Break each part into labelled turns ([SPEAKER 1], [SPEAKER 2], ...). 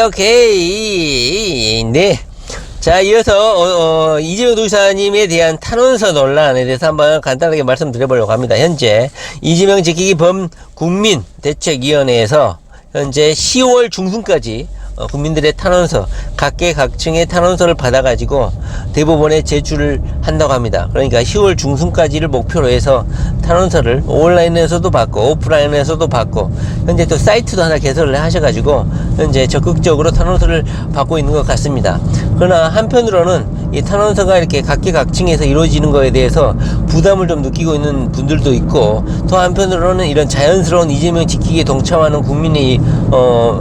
[SPEAKER 1] 오케이. 네. 자, 이어서, 이재용 도지사님에 대한 탄원서 논란에 대해서 한번 간단하게 말씀드려보려고 합니다. 현재, 이재명 지키기 범국민대책위원회에서 현재 10월 중순까지 국민들의 탄원서, 각계각층의 탄원서를 받아가지고 대법원에 제출을 한다고 합니다. 그러니까 10월 중순까지를 목표로 해서 탄원서를 온라인에서도 받고 오프라인에서도 받고, 현재 또 사이트도 하나 개설을 하셔가지고 현재 적극적으로 탄원서를 받고 있는 것 같습니다. 그러나 한편으로는 이 탄원서가 이렇게 각계각층에서 이루어지는 거에 대해서 부담을 좀 느끼고 있는 분들도 있고, 또 한편으로는 이런 자연스러운 이재명 지키기에 동참하는 국민의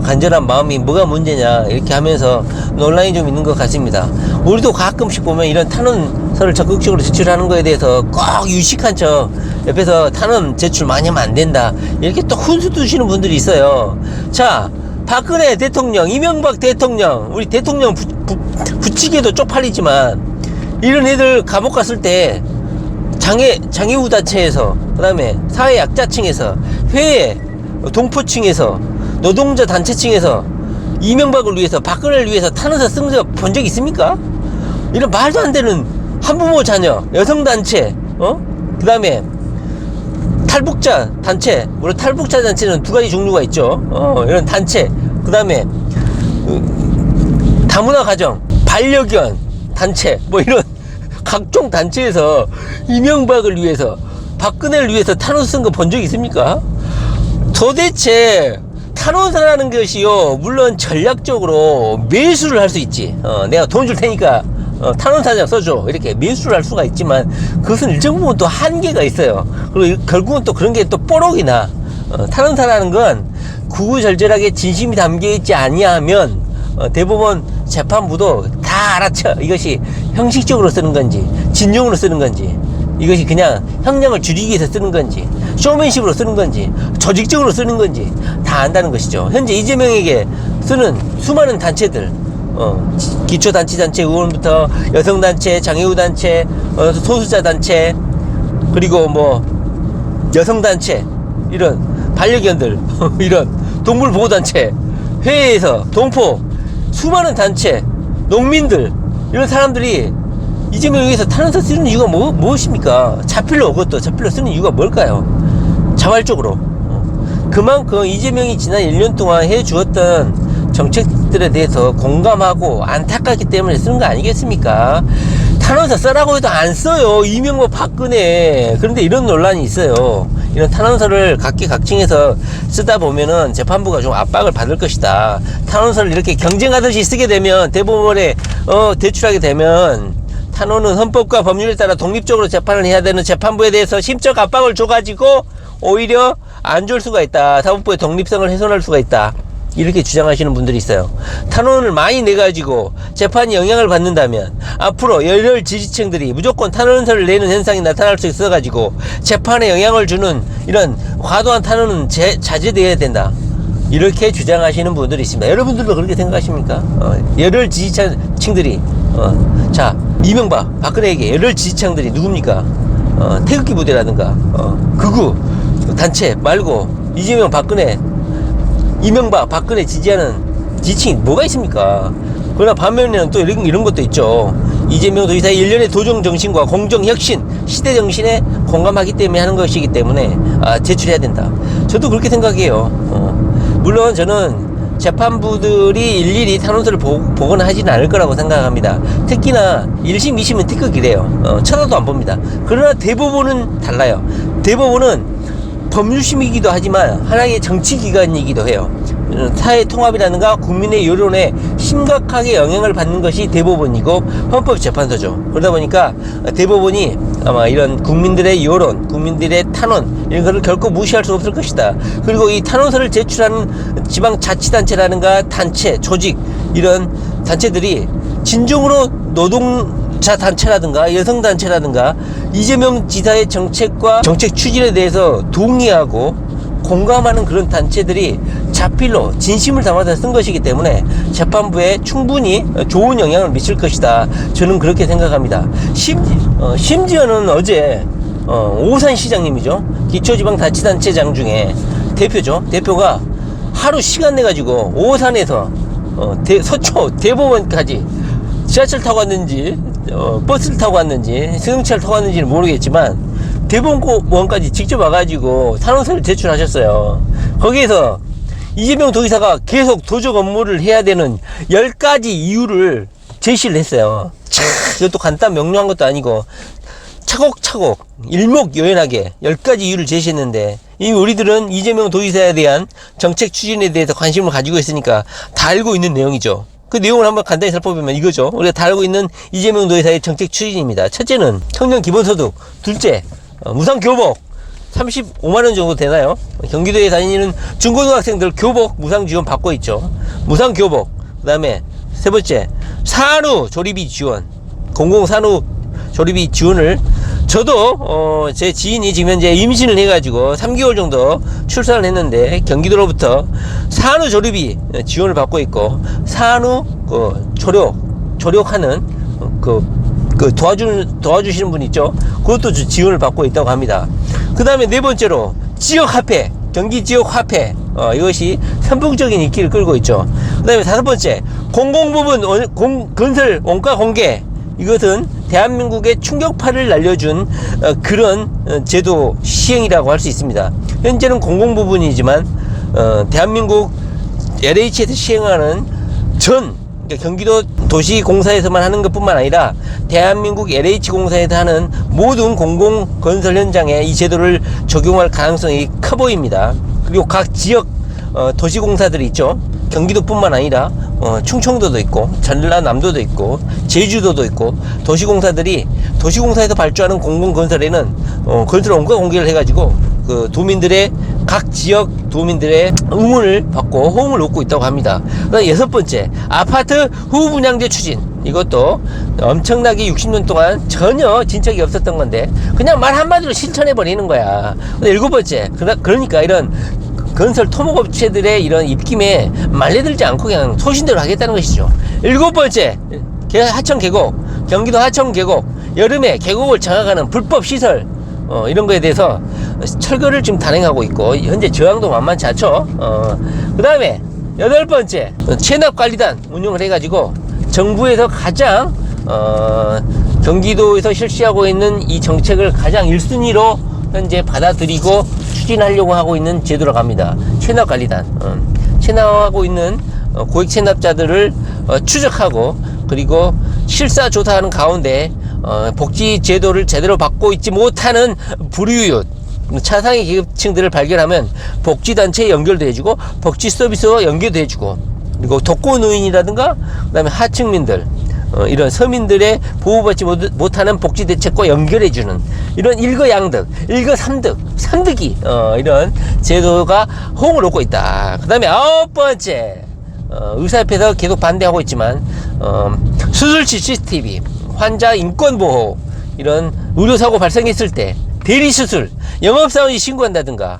[SPEAKER 1] 간절한 마음이 뭐가 문제냐 이렇게 하면서 논란이 좀 있는 것 같습니다. 우리도 가끔씩 보면 이런 탄원서를 적극적으로 제출하는 거에 대해서 꼭 유식한 척 옆에서 탄원 제출 많이 하면 안 된다 이렇게 또 훈수 두시는 분들이 있어요. 자, 박근혜 대통령, 이명박 대통령, 우리 대통령 붙이기에도 쪽팔리지만 이런 애들 감옥 갔을 때 장애우 단체에서, 그 다음에 사회약자층에서, 회계 동포층에서, 노동자 단체층에서 이명박을 위해서, 박근혜를 위해서 탄원서 쓴 적 본 적 있습니까? 이런 말도 안 되는 한부모 자녀, 여성단체, 그 다음에 탈북자 단체, 물론 탈북자 단체는 두 가지 종류가 있죠. 이런 단체, 그 다음에 다문화 가정, 반려견 단체, 뭐 이런 각종 단체에서 이명박을 위해서, 박근혜를 위해서 탄원서 쓴 거 본 적 있습니까? 도대체 탄원서라는 것이요, 물론 전략적으로 매수를 할 수 있지. 내가 돈 줄 테니까 탄원서 한 장 써줘 이렇게 매수를 할 수가 있지만, 그것은 일정 부분 또 한계가 있어요. 그리고 결국은 또 그런 게 또 뽀록이 나. 탄원서라는 건 구구절절하게 진심이 담겨있지 아니하면 대법원 재판부도 다 알아채. 이것이 형식적으로 쓰는 건지 진용으로 쓰는 건지, 이것이 그냥 형량을 줄이기 위해서 쓰는 건지, 쇼맨십으로 쓰는 건지, 조직적으로 쓰는 건지 다 안다는 것이죠. 현재 이재명에게 쓰는 수많은 단체들, 기초단체단체 의원부터 여성단체, 장애우단체, 소수자단체, 그리고 뭐 여성단체, 이런 반려견들 이런 동물보호단체, 회의에서 동포, 수많은 단체, 농민들, 이런 사람들이 이재명에 의해서 탄원서 쓰는 이유가 무엇입니까? 자필로, 그것도 자필로 쓰는 이유가 뭘까요? 자발적으로. 그만큼 이재명이 지난 1년 동안 해주었던 정책들에 대해서 공감하고 안타깝기 때문에 쓰는 거 아니겠습니까? 탄원서 써라고 해도 안 써요. 이명박, 박근혜. 그런데 이런 논란이 있어요. 이런 탄원서를 각계각층에서 쓰다 보면은 재판부가 좀 압박을 받을 것이다. 탄원서를 이렇게 경쟁하듯이 쓰게 되면, 대법원에 제출하게 되면, 탄원은 헌법과 법률에 따라 독립적으로 재판을 해야 되는 재판부에 대해서 심적 압박을 줘가지고 오히려 안 줄 수가 있다. 사법부의 독립성을 훼손할 수가 있다. 이렇게 주장하시는 분들이 있어요. 탄원을 많이 내가지고 재판이 영향을 받는다면 앞으로 열혈 지지층들이 무조건 탄원서를 내는 현상이 나타날 수 있어가지고 재판에 영향을 주는 이런 과도한 탄원은 자제되어야 된다. 이렇게 주장하시는 분들이 있습니다. 여러분들도 그렇게 생각하십니까? 열혈 지지층들이 자, 이명박, 박근혜에게 열혈 지지층들이 누굽니까? 태극기 부대라든가 극우 단체 말고 이재명, 박근혜, 이명박, 박근혜 지지하는 지층이 뭐가 있습니까? 그러나 반면에는 또 이런 것도 있죠. 이재명 도지사의 일련의 도정 정신과 공정 혁신, 시대 정신에 공감하기 때문에 하는 것이기 때문에 제출해야 된다. 저도 그렇게 생각해요. 물론 저는 재판부들이 일일이 탄원서를 보거나 하지는 않을 거라고 생각합니다. 특히나 1심, 2심은 티끌이래요. 쳐다도 안 봅니다. 그러나 대법원은 달라요. 대법원은 법률심이기도 하지만 하나의 정치기관이기도 해요. 사회 통합이라든가 국민의 여론에 심각하게 영향을 받는 것이 대법원이고 헌법재판소죠. 그러다 보니까 대법원이 아마 이런 국민들의 여론, 국민들의 탄원, 이런 것을 결코 무시할 수 없을 것이다. 그리고 이 탄원서를 제출하는 지방자치단체라든가 단체, 조직, 이런 단체들이 진정으로 노동자 단체라든가 여성단체라든가 이재명 지사의 정책과 정책 추진에 대해서 동의하고 공감하는 그런 단체들이 자필로 진심을 담아서 쓴 것이기 때문에 재판부에 충분히 좋은 영향을 미칠 것이다. 저는 그렇게 생각합니다. 심지어는 어제 오산 시장님이죠. 기초지방자치단체장 중에 대표죠. 대표가 하루 시간 내가지고 오산에서 서초 대법원까지 지하철 타고 왔는지 버스를 타고 왔는지 승용차를 타고 왔는지는 모르겠지만 대법원까지 직접 와가지고 탄원서를 제출하셨어요. 거기에서 이재명 도지사가 계속 도적 업무를 해야 되는 10가지 이유를 제시를 했어요. 참, 이것도 간단 명료한 것도 아니고 차곡차곡 일목요연하게 10가지 이유를 제시했는데, 이 우리들은 이재명 도지사에 대한 정책 추진에 대해서 관심을 가지고 있으니까 다 알고 있는 내용이죠. 그 내용을 한번 간단히 살펴보면 이거죠. 우리가 다 알고 있는 이재명 도지사의 정책 추진입니다. 첫째는 청년 기본소득, 둘째 무상교복 35만원 정도 되나요? 경기도에 다니는 중고등학생들 교복 무상 지원 받고 있죠. 무상교복. 그 다음에 세 번째 산후 조리비 지원, 공공산후 조리비 지원을 저도 제 지인이 지금 현재 임신을 해가지고 3개월 정도 출산을 했는데 경기도로부터 산후 조리비 지원을 받고 있고, 산후 조력하는 도와주시는 분 있죠. 그것도 지원을 받고 있다고 합니다. 그 다음에 네 번째로 지역화폐, 경기 지역화폐, 이것이 선풍적인 인기를 끌고 있죠. 그 다음에 다섯 번째 공공부문 건설 원가 공개, 이것은 대한민국의 충격파를 날려준 그런 제도 시행이라고 할 수 있습니다. 현재는 공공부문이지만 대한민국 LH에서 시행하는 그러니까 경기도 도시공사에서만 하는 것뿐만 아니라 대한민국 LH공사에서 하는 모든 공공건설 현장에 이 제도를 적용할 가능성이 커 보입니다. 그리고 각 지역 도시공사들이 있죠. 경기도뿐만 아니라 충청도도 있고 전라남도도 있고 제주도도 있고, 도시공사들이 도시공사에서 발주하는 공공건설에는 건설 원가 공개를 해가지고 그 도민들의, 각 지역 도민들의 응원을 받고 호응을 얻고 있다고 합니다. 그다음 여섯 번째 아파트 후분양제 추진, 이것도 엄청나게 60년 동안 전혀 진척이 없었던 건데 그냥 말 한마디로 실천해 버리는 거야. 일곱 번째, 그러니까 이런 건설 토목업체들의 이런 입김에 말려들지 않고 그냥 소신대로 하겠다는 것이죠. 일곱 번째, 하천 계곡, 경기도 하천 계곡, 여름에 계곡을 장악하는 불법 시설, 이런 거에 대해서 철거를 지금 단행하고 있고 현재 저항도 만만치 않죠. 그 다음에 여덟 번째, 체납관리단 운영을 해가지고 정부에서 가장 경기도에서 실시하고 있는 이 정책을 가장 1순위로 현재 받아들이고 추진하려고 하고 있는 제도라고 합니다. 체납관리단. 체납하고 있는 고액 체납자들을 추적하고, 그리고 실사조사하는 가운데 복지 제도를 제대로 받고 있지 못하는 불우이웃, 차상위 계층들을 발견하면 복지단체에 연결도 해주고 복지 서비스와 연결도 해주고, 그리고 독거노인이라든가 그 다음에 하층민들, 이런 서민들의 보호받지 못하는 복지대책과 연결해주는 이런 일거양득, 일거삼득, 삼득이 이런 제도가 호응을 얻고 있다. 그 다음에 아홉 번째, 의사협회에서 계속 반대하고 있지만 수술실 CCTV, 환자 인권보호, 이런 의료사고 발생했을 때 대리수술, 영업사원이 신고한다든가,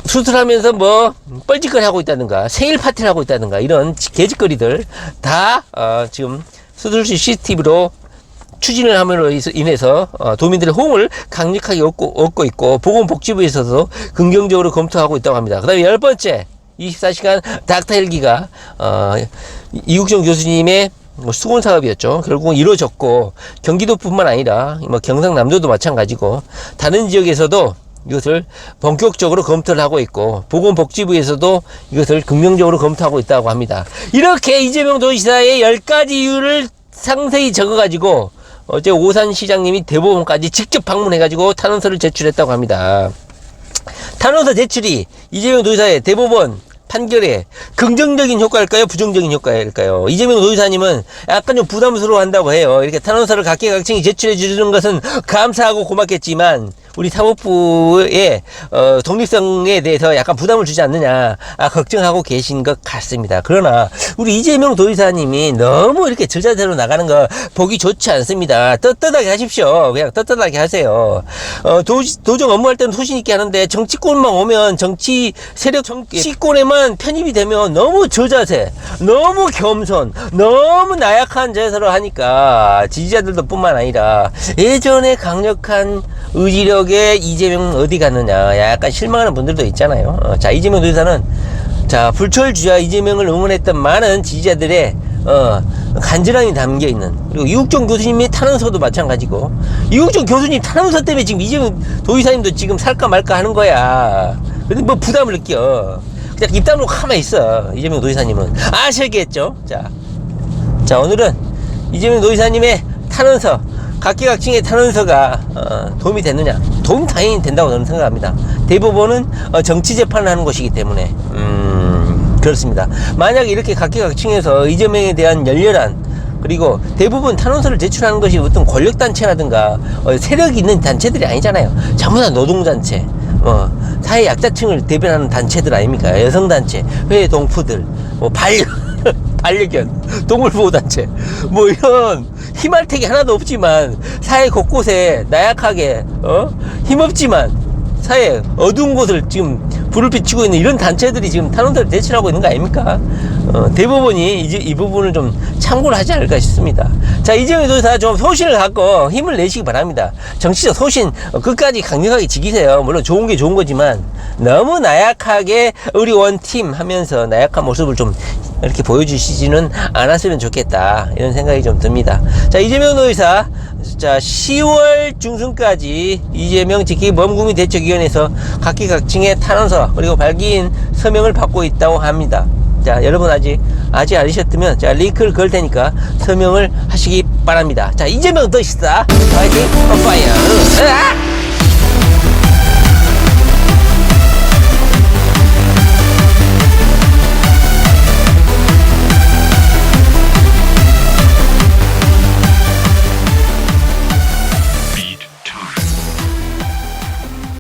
[SPEAKER 1] 수술하면서 뭐 뻘짓거리 하고 있다든가, 생일 파티를 하고 있다든가, 이런 개짓거리들 다 지금 수술실 CCTV로 추진을 함으로 인해서 도민들의 호응을 강력하게 얻고 있고, 보건복지부에서도 긍정적으로 검토하고 있다고 합니다. 그 다음에 열 번째, 24시간 닥터 헬기가 이국정 교수님의 수건 사업이었죠. 결국은 이루어졌고, 경기도뿐만 아니라 뭐 경상남도도 마찬가지고 다른 지역에서도 이것을 본격적으로 검토를 하고 있고, 보건복지부에서도 이것을 긍정적으로 검토하고 있다고 합니다. 이렇게 이재명 도지사의 10가지 이유를 상세히 적어가지고 어제 오산시장님이 대법원까지 직접 방문해가지고 탄원서를 제출했다고 합니다. 탄원서 제출이 이재명 도지사의 대법원 판결에 긍정적인 효과일까요? 부정적인 효과일까요? 이재명 도지사님은 약간 좀 부담스러워 한다고 해요. 이렇게 탄원서를 각계각층이 제출해 주는 것은 감사하고 고맙겠지만 우리 사법부의 독립성에 대해서 약간 부담을 주지 않느냐 걱정하고 계신 것 같습니다. 그러나 우리 이재명 도지사님이 너무 이렇게 저자대로 나가는 거 보기 좋지 않습니다. 떳떳하게 하십시오. 그냥 떳떳하게 하세요. 도정 업무할 때는 소신 있게 하는데 정치권만 오면 정치 세력 정치권에만 편입이 되면 너무 저자세, 너무 겸손, 너무 나약한 자세로 하니까 지지자들도 뿐만 아니라 예전에 강력한 의지력에 이재명 어디 갔느냐 약간 실망하는 분들도 있잖아요. 자, 이재명 도지사는 자, 불철주야 이재명을 응원했던 많은 지지자들의 간절함이 담겨 있는, 그리고 이국종 교수님의 탄원서도 마찬가지고, 이국종 교수님 탄원서 때문에 지금 이재명 도의사님도 지금 살까 말까 하는 거야. 근데 뭐 부담을 느껴. 그냥 입 다물고 가만히 있어. 이재명 도의사님은 아시겠죠? 자, 오늘은 이재명 도의사님의 탄원서, 각계각층의 탄원서가 도움이 됐느냐? 도움 당연히 된다고 저는 생각합니다. 대법원은 정치 재판을 하는 것이기 때문에 그렇습니다. 만약에 이렇게 각계각층에서 이재명에 대한 열렬한, 그리고 대부분 탄원서를 제출하는 것이 어떤 권력단체라든가 세력이 있는 단체들이 아니잖아요. 전부 다 노동단체, 사회 약자층을 대변하는 단체들 아닙니까? 여성단체, 회동포들, 반려견, 동물보호단체, 뭐 이런 희말택이 하나도 없지만 사회 곳곳에 나약하게 힘없지만 사회 어두운 곳을 지금 불을 비추고 있는 이런 단체들이 지금 탄원서를 제출하고 있는 거 아닙니까? 대법원이 이제 이 부분을 좀 참고를 하지 않을까 싶습니다. 자, 이재명 도지사 좀 소신을 갖고 힘을 내시기 바랍니다. 정치적 소신 끝까지 강력하게 지키세요. 물론 좋은 게 좋은 거지만 너무 나약하게 우리 원팀 하면서 나약한 모습을 좀 이렇게 보여주시지는 않았으면 좋겠다, 이런 생각이 좀 듭니다. 자, 이재명 도지사, 자, 10월 중순까지 이재명 지키기 범국민 대책위원회에서 각계각층의 탄원서 그리고 발기인 서명을 받고 있다고 합니다. 자, 여러분 아직 아니셨다면 자, 링크를 걸 테니까 서명을 하시기 바랍니다. 자, 이재명 도지사 파이팅 파이어.